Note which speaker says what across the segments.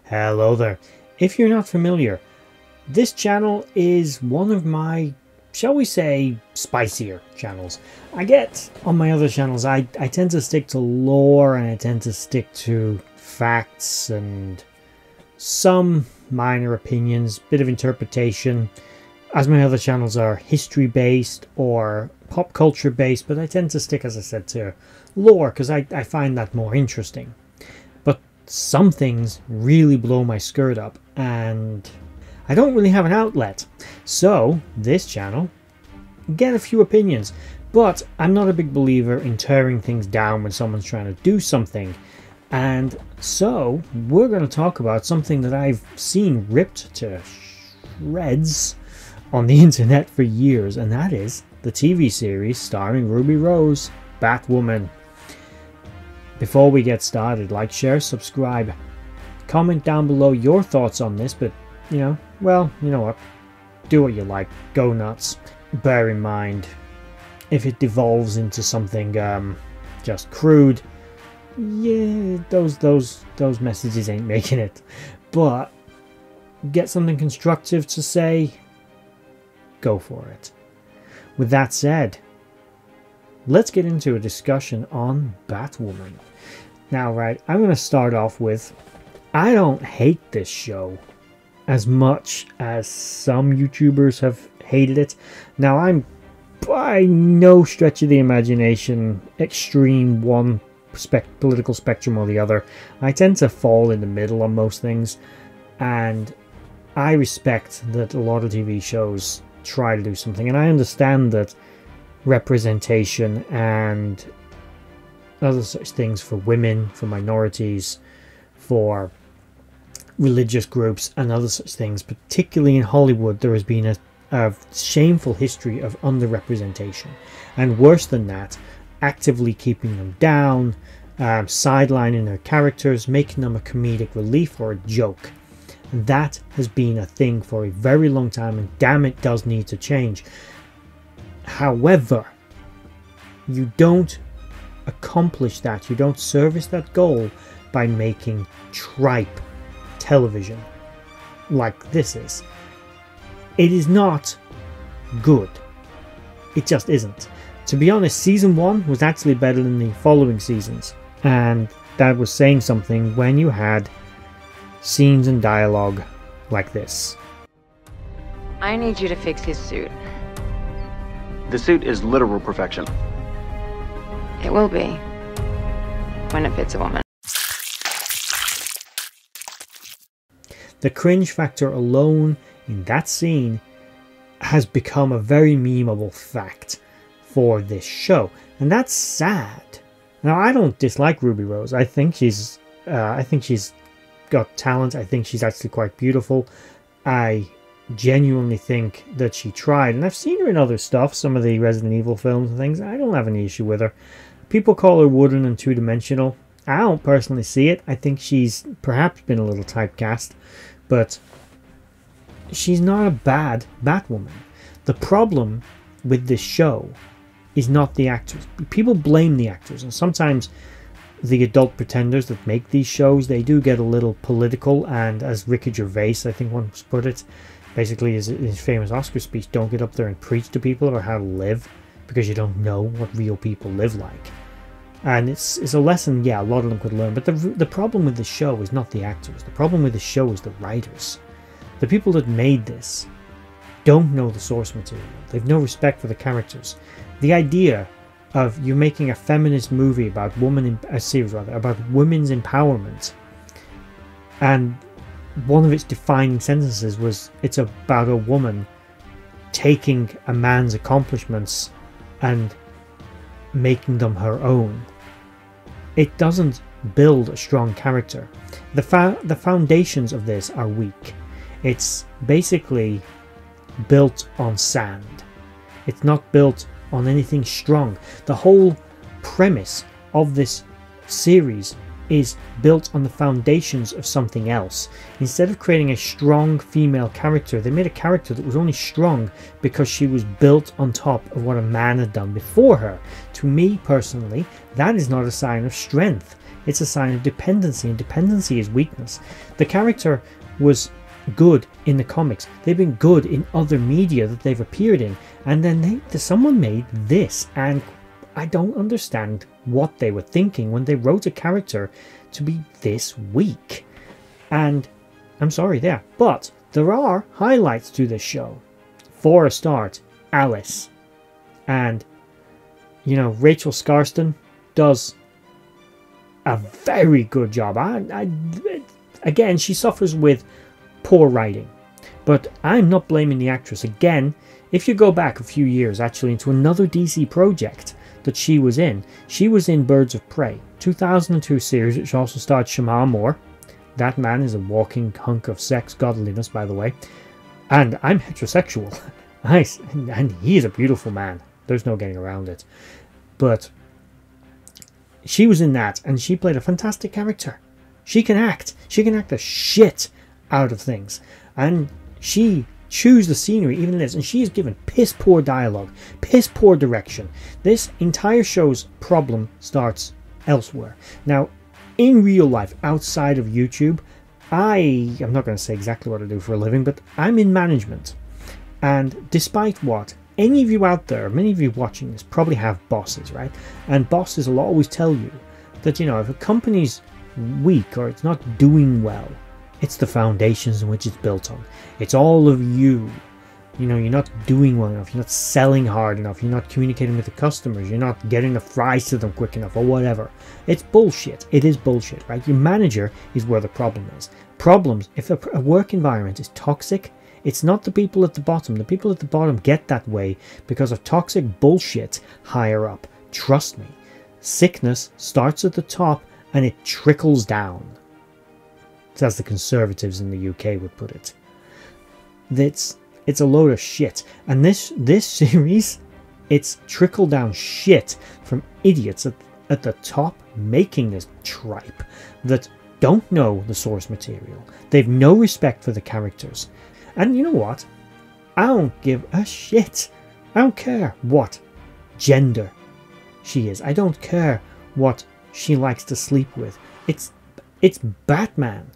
Speaker 1: Hello there. If you're not familiar, this channel is one of my, shall we say, spicier channels. I get on my other channels, I tend to stick to lore and I tend to stick to facts and some minor opinions, bit of interpretation, as my other channels are history based or pop culture based, but I tend to stick, as I said, to lore because I find that more interesting. But some things really blow my skirt up and I don't really have an outlet. So this channel, get a few opinions, but I'm not a big believer in tearing things down when someone's trying to do something. And so we're going to talk about something that I've seen ripped to shreds on the internet for years, and that is the TV series starring Ruby Rose, Batwoman. Before we get started, like, share, subscribe, comment down below your thoughts on this, but you know what, do what you like, go nuts. Bear in mind, if it devolves into something just crude, yeah, those messages ain't making it. But get something constructive to say, go for it. With that said, let's get into a discussion on Batwoman. Now, right, I'm going to start off with, I don't hate this show as much as some YouTubers have hated it. Now, I'm by no stretch of the imagination extreme one political spectrum or the other. I tend to fall in the middle on most things, and I respect that a lot of TV shows try to do something, and I understand that representation and other such things for women, for minorities, for religious groups and other such things, particularly in Hollywood, there has been a shameful history of underrepresentation, and worse than that, actively keeping them down, sidelining their characters, making them a comedic relief or a joke. That has been a thing for a very long time, and damn, it does need to change. However, you don't accomplish that, you don't service that goal by making tripe television like this is. It is not good. It just isn't. To be honest, season 1 was actually better than the following seasons, and that was saying something when you had scenes and dialogue like this.
Speaker 2: I need you to fix his suit.
Speaker 3: The suit is literal perfection.
Speaker 2: It will be, when it fits a woman.
Speaker 1: The cringe factor alone in that scene has become a very memeable fact for this show, and that's sad. Now, I don't dislike Ruby Rose. I think she's got talent. I think she's actually quite beautiful. I genuinely think that she tried, and I've seen her in other stuff, some of the Resident Evil films and things. I don't have any issue with her. People call her wooden and two-dimensional. I don't personally see it. I think she's perhaps been a little typecast, but she's not a bad Batwoman. The problem with this show is not the actors. People blame the actors, and sometimes the adult pretenders that make these shows, they do get a little political, and as Ricky Gervais, I think once put it, basically his famous Oscar speech, don't get up there and preach to people about how to live, because you don't know what real people live like. And it's a lesson, yeah, a lot of them could learn, but the problem with the show is not the actors. The problem with the show is the writers. The people that made this don't know the source material. They've no respect for the characters. The idea of you making a feminist movie about a series about women's empowerment, and one of its defining sentences was, it's about a woman taking a man's accomplishments and making them her own. It doesn't build a strong character. The foundations of this are weak. It's basically built on sand. It's not built on anything strong. The whole premise of this series is built on the foundations of something else. Instead of creating a strong female character, they made a character that was only strong because she was built on top of what a man had done before her. To me personally, that is not a sign of strength. It's a sign of dependency, and dependency is weakness. The character was good in the comics. They've been good in other media that they've appeared in, and then someone made this, and I don't understand what they were thinking when they wrote a character to be this weak. And I'm sorry there, but there are highlights to this show. For a start, Alice. And, you know, Rachel Scarston does a very good job. Again, she suffers with poor writing. But I'm not blaming the actress. Again, if you go back a few years actually into another DC project that she was in Birds of Prey, 2002 series, which also starred Shamar Moore. That man is a walking hunk of sex godliness, by the way. And I'm heterosexual. Nice. And he is a beautiful man. There's no getting around it. But she was in that, and she played a fantastic character. She can act. She can act the shit out of things. And she chews the scenery even in this, and she is given piss poor dialogue, piss poor direction. This entire show's problem starts elsewhere. Now, in real life, outside of YouTube, I'm not going to say exactly what I do for a living, but I'm in management. And despite what any of you out there, many of you watching this, probably have bosses, right? And bosses will always tell you that, you know, if a company's weak or it's not doing well, it's the foundations in which it's built on. It's all of you. You know, you're not doing well enough. You're not selling hard enough. You're not communicating with the customers. You're not getting the fries to them quick enough or whatever. It's bullshit. It is bullshit, right? Your manager is where the problem is. Problems, if a work environment is toxic, it's not the people at the bottom. The people at the bottom get that way because of toxic bullshit higher up. Trust me. Sickness starts at the top and it trickles down. As the conservatives in the UK would put it. It's a load of shit. And this series, it's trickle down shit from idiots at the top making this tripe that don't know the source material. They've no respect for the characters. And you know what? I don't give a shit. I don't care what gender she is. I don't care what she likes to sleep with. It's Batman.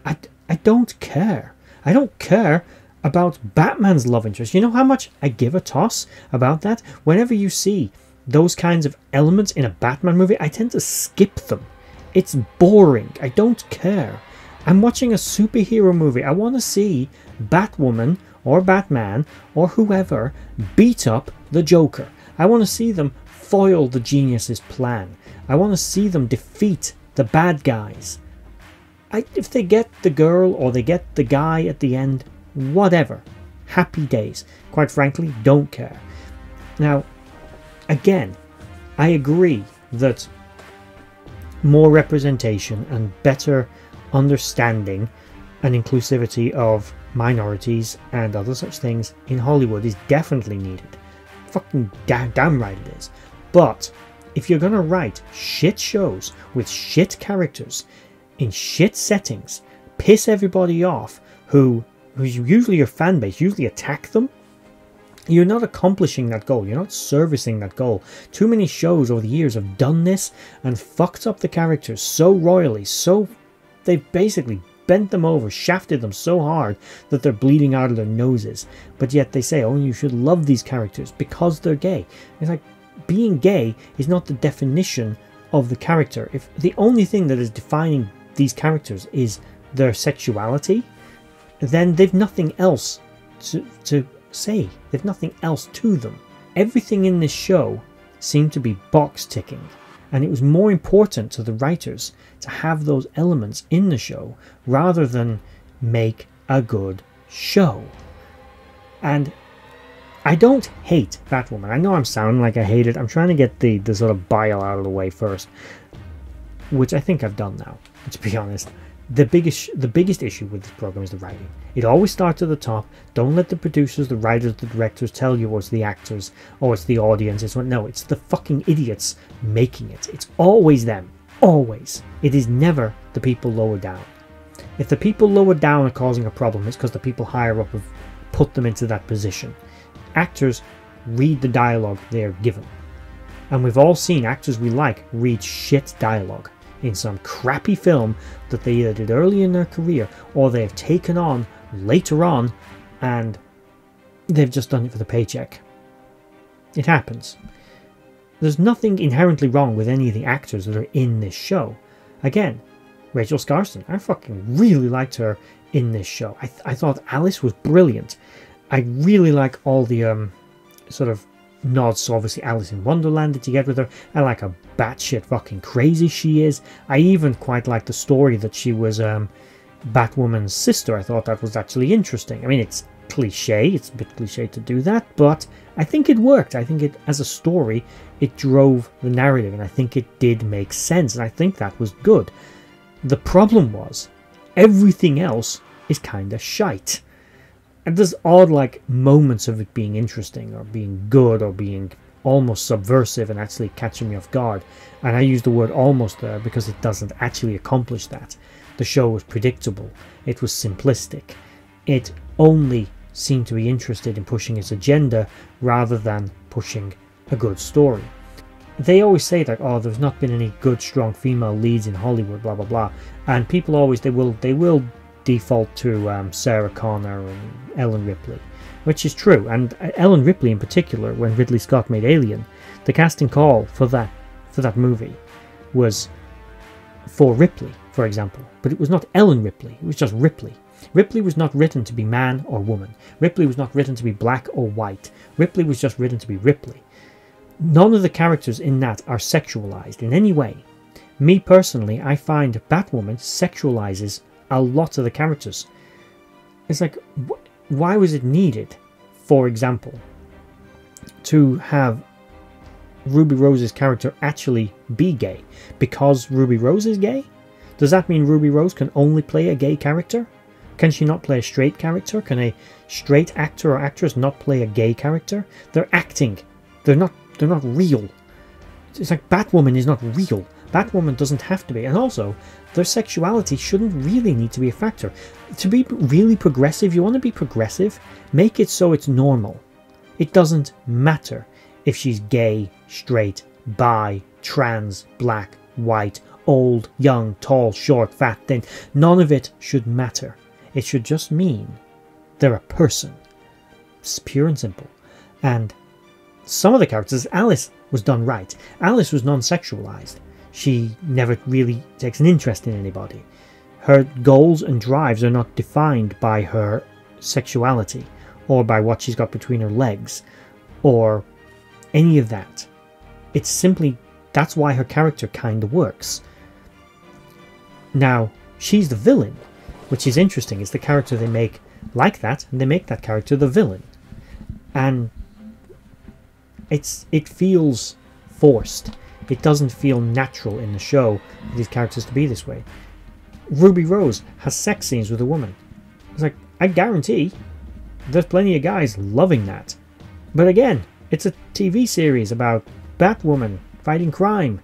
Speaker 1: I don't care. I don't care about Batman's love interest. You know how much I give a toss about that? Whenever you see those kinds of elements in a Batman movie, I tend to skip them. It's boring. I don't care. I'm watching a superhero movie. I want to see Batwoman or Batman or whoever beat up the Joker. I want to see them foil the genius's plan. I want to see them defeat the bad guys. If they get the girl or they get the guy at the end, whatever. Happy days. Quite frankly, don't care. Now, again, I agree that more representation and better understanding and inclusivity of minorities and other such things in Hollywood is definitely needed. Fucking damn right it is. But if you're going to write shit shows with shit characters in shit settings, piss everybody off who's usually your fan base, usually attack them, you're not accomplishing that goal. You're not servicing that goal. Too many shows over the years have done this and fucked up the characters so royally, so they've basically bent them over, shafted them so hard that they're bleeding out of their noses. But yet they say, oh, you should love these characters because they're gay. It's like, being gay is not the definition of the character. If the only thing that is defining these characters is their sexuality, then they've nothing else to say. They've nothing else to them. Everything in this show seemed to be box ticking, and it was more important to the writers to have those elements in the show rather than make a good show. And I don't hate Batwoman. I know I'm sounding like I hate it. I'm trying to get the sort of bile out of the way first, which I think I've done now, to be honest. The biggest issue with this program is the writing. It always starts at the top. Don't let the producers, the writers, the directors tell you it's the actors or it's the audience. No, it's the fucking idiots making it. It's always them. Always. It is never the people lower down. If the people lower down are causing a problem, it's because the people higher up have put them into that position. Actors read the dialogue they are given. And we've all seen actors we like read shit dialogue in some crappy film that they either did early in their career or they have taken on later on, and they've just done it for the paycheck. It happens. There's nothing inherently wrong with any of the actors that are in this show. Again, Rachel Skarsten, I fucking really liked her in this show. I thought Alice was brilliant. I really like all the sort of nods to obviously Alice in Wonderland that you get with her. I like how batshit fucking crazy she is. I even quite like the story that she was Batwoman's sister. I thought that was actually interesting. I mean, it's cliche, it's a bit cliche to do that, but I think it worked. I think it, as a story, it drove the narrative, and I think it did make sense, and I think that was good. The problem was, everything else is kinda shite. And there's odd like moments of it being interesting, or being good, or being almost subversive and actually catching me off guard. And I use the word almost there because it doesn't actually accomplish that. The show was predictable, it was simplistic, it only seemed to be interested in pushing its agenda rather than pushing a good story. They always say that, oh, there's not been any good strong female leads in Hollywood, blah blah blah, and people always they will default to Sarah Connor and Ellen Ripley, which is true. And Ellen Ripley in particular, when Ridley Scott made Alien, the casting call for that movie was for Ripley, for example, but it was not Ellen Ripley, it was just Ripley. Ripley was not written to be man or woman. Ripley was not written to be black or white. Ripley was just written to be Ripley. None of the characters in that are sexualized in any way. Me personally, I find Batwoman sexualizes a lot of the characters. It's like, why was it needed, for example, to have Ruby Rose's character actually be gay? Because Ruby Rose is gay? Does that mean Ruby Rose can only play a gay character? Can she not play a straight character? Can a straight actor or actress not play a gay character? They're acting. They're not real. It's like Batwoman is not real. Batwoman doesn't have to be. And also, their sexuality shouldn't really need to be a factor. To be really progressive, you want to be progressive, make it so it's normal. It doesn't matter if she's gay, straight, bi, trans, black, white, old, young, tall, short, fat, thin. None of it should matter. It should just mean they're a person. It's pure and simple. And some of the characters, Alice was done right. Alice was non-sexualized. She never really takes an interest in anybody. Her goals and drives are not defined by her sexuality or by what she's got between her legs or any of that. It's simply, that's why her character kind of works. Now, she's the villain, which is interesting. It's the character they make like that, and they make that character the villain. And it feels forced. It doesn't feel natural in the show for these characters to be this way. Ruby Rose has sex scenes with a woman. It's like, I guarantee there's plenty of guys loving that. But again, it's a TV series about Batwoman fighting crime.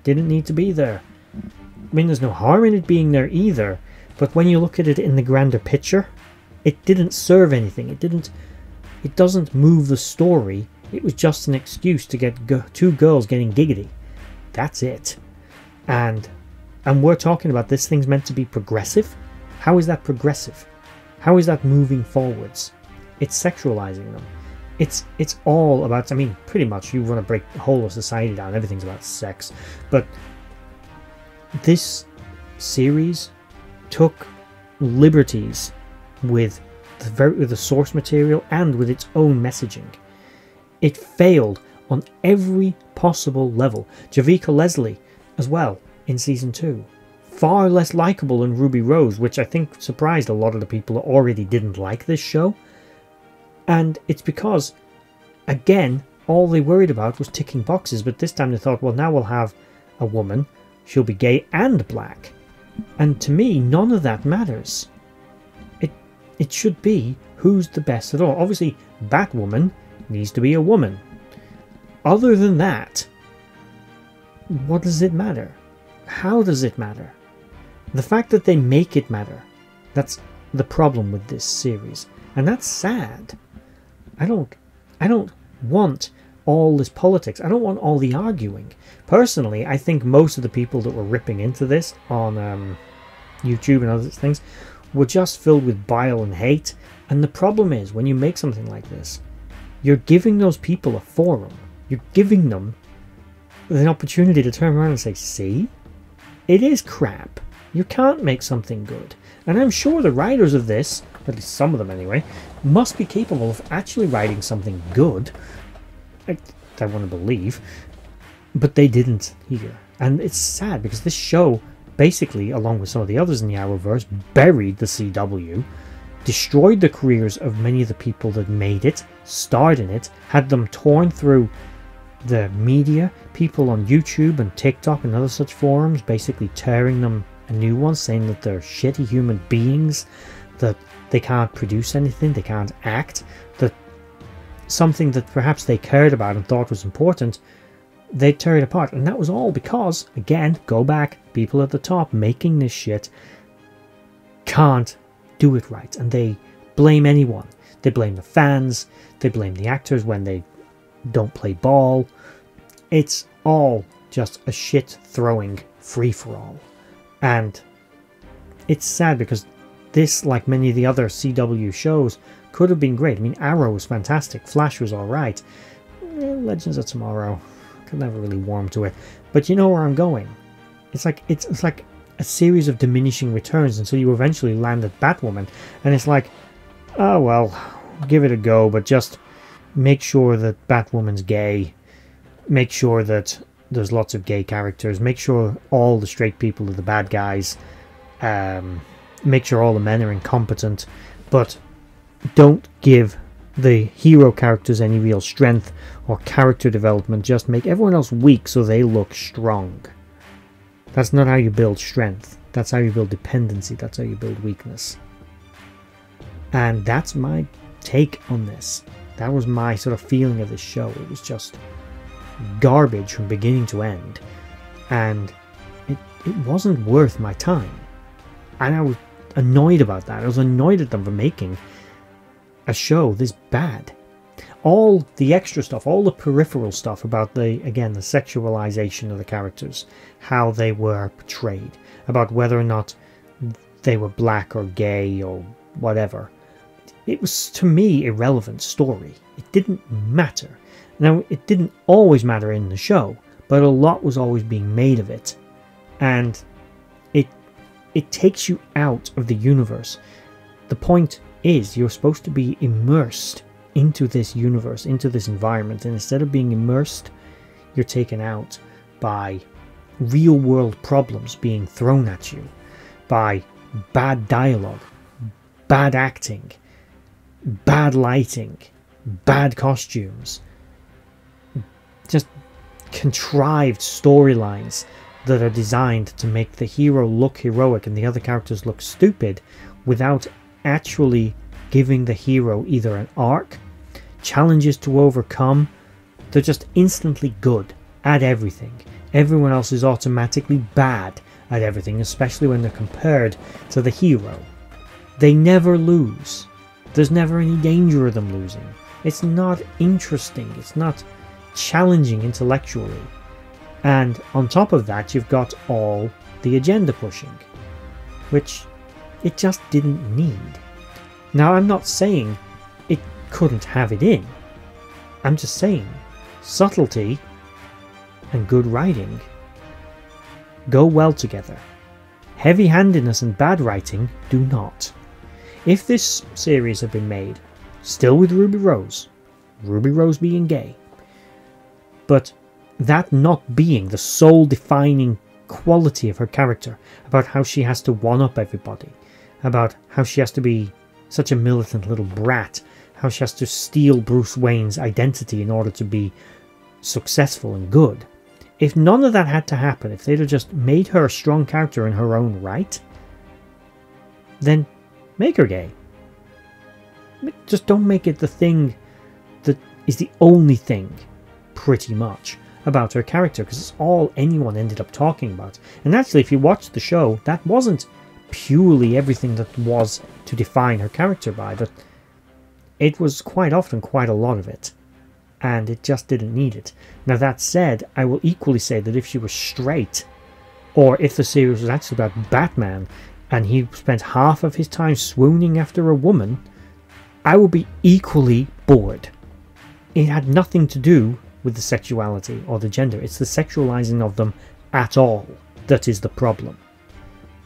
Speaker 1: Didn't need to be there. I mean, there's no harm in it being there either, but when you look at it in the grander picture, it didn't serve anything. It doesn't move the story. It was just an excuse to get two girls getting giggity. That's it. And we're talking about this thing's meant to be progressive? How is that progressive? How is that moving forwards? It's sexualizing them. It's all about, I mean, pretty much you want to break the whole of society down, everything's about sex. But this series took liberties with the source material and with its own messaging. It failed on every possible level. Javicia Leslie as well in season 2. Far less likable than Ruby Rose, which I think surprised a lot of the people who already didn't like this show. And it's because, again, all they worried about was ticking boxes, but this time they thought, well, now we'll have a woman, she'll be gay and black. And to me, none of that matters. It should be who's the best at all. Obviously, Batwoman needs to be a woman. Other than that, what does it matter? how does it matter? The fact that they make it matter, that's the problem with this series, and that's sad. I don't want all this politics. I don't want all the arguing. Personally, I think most of the people that were ripping into this on YouTube and other things were just filled with bile and hate. And the problem is, when you make something like this, you're giving those people a forum. You're giving them an opportunity to turn around and say, see, it is crap. You can't make something good. And I'm sure the writers of this, at least some of them anyway, must be capable of actually writing something good. I want to believe. But they didn't here. And it's sad because this show, basically, along with some of the others in the Arrowverse, buried the CW, destroyed the careers of many of the people that made it, starred in it, had them torn through the media, people on YouTube and TikTok and other such forums, basically tearing them a new one, saying that they're shitty human beings, that they can't produce anything, they can't act, that something that perhaps they cared about and thought was important, they tear it apart. And that was all because, again, go back, people at the top making this shit can't do it right, and they blame anyone. They blame the fans, they blame the actors when they don't play ball. It's all just a shit throwing free-for-all. And it's sad because this, like many of the other CW shows, could have been great. I mean, Arrow was fantastic, Flash was alright, Legends of Tomorrow, could never really warm to it. But you know where I'm going. It's like a series of diminishing returns until you eventually land at Batwoman, and it's like, oh well, give it a go, but just make sure that Batwoman's gay, make sure that there's lots of gay characters, make sure all the straight people are the bad guys, make sure all the men are incompetent, but don't give the hero characters any real strength or character development. Just make everyone else weak so they look strong. That's not how you build strength. That's how you build dependency. That's how you build weakness. And that's my take on this. That was my sort of feeling of this show. It was just garbage from beginning to end. And it wasn't worth my time. And I was annoyed about that. I was annoyed at them for making a show this bad. All the extra stuff, all the peripheral stuff about the sexualization of the characters, how they were portrayed, about whether or not they were black or gay or whatever. It was, to me, irrelevant story. It didn't matter. Now, it didn't always matter in the show, but a lot was always being made of it. And it takes you out of the universe. The point is, you're supposed to be immersed into this universe, into this environment, and instead of being immersed, you're taken out by real world problems being thrown at you, by bad dialogue, bad acting, bad lighting, bad costumes, just contrived storylines that are designed to make the hero look heroic and the other characters look stupid without actually giving the hero either an arc, challenges to overcome. They're just instantly good at everything. Everyone else is automatically bad at everything, especially when they're compared to the hero. They never lose. There's never any danger of them losing. It's not interesting. It's not challenging intellectually. And on top of that, you've got all the agenda pushing, which it just didn't need. Now, I'm not saying it couldn't have it in. I'm just saying subtlety and good writing go well together. Heavy-handedness and bad writing do not. If this series had been made, still with Ruby Rose being gay, but that not being the sole defining quality of her character, about how she has to one-up everybody, about how she has to be such a militant little brat, how she has to steal Bruce Wayne's identity in order to be successful and good. If none of that had to happen, if they'd have just made her a strong character in her own right, then make her gay. Just don't make it the thing that is the only thing, pretty much. about her character, because it's all anyone ended up talking about. And actually, if you watch the show, that wasn't purely everything that was to define her character by, but it was quite often quite a lot of it. And it just didn't need it. Now that said, I will equally say that if she was straight, or if the series was actually about Batman, and he spent half of his time swooning after a woman, I would be equally bored. It had nothing to do with the sexuality or the gender. It's the sexualizing of them at all that is the problem.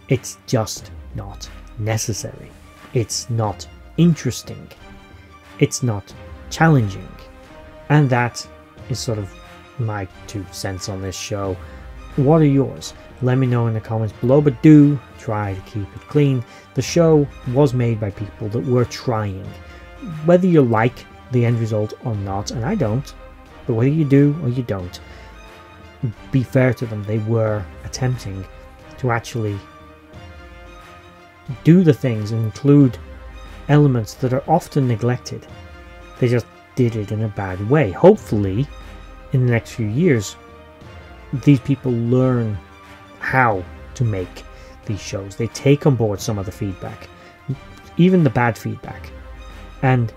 Speaker 1: It's just not necessary. It's not interesting. It's not challenging. And that is sort of my 2 cents on this show. What are yours? Let me know in the comments below, but do try to keep it clean. The show was made by people that were trying. Whether you like the end result or not, and I don't, but whether you do or you don't, be fair to them. They were attempting to actually do the things and include elements that are often neglected. They just did it in a bad way. Hopefully, in the next few years, these people learn how to make these shows. They take on board some of the feedback, even the bad feedback, and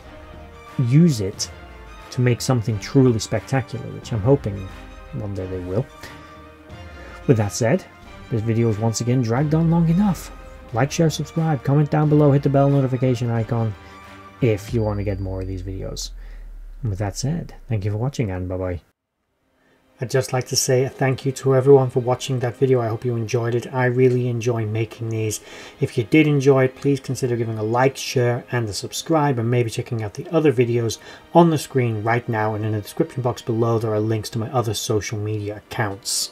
Speaker 1: use it to make something truly spectacular, which I'm hoping one day they will. With that said, this video is once again dragged on long enough. Like, share, subscribe, comment down below, hit the bell notification icon if you want to get more of these videos. And with that said, thank you for watching, and bye bye. I'd just like to say a thank you to everyone for watching that video. I hope you enjoyed it. I really enjoy making these. If you did enjoy it, please consider giving a like, share and a subscribe, and maybe checking out the other videos on the screen right now, and in the description box below there are links to my other social media accounts.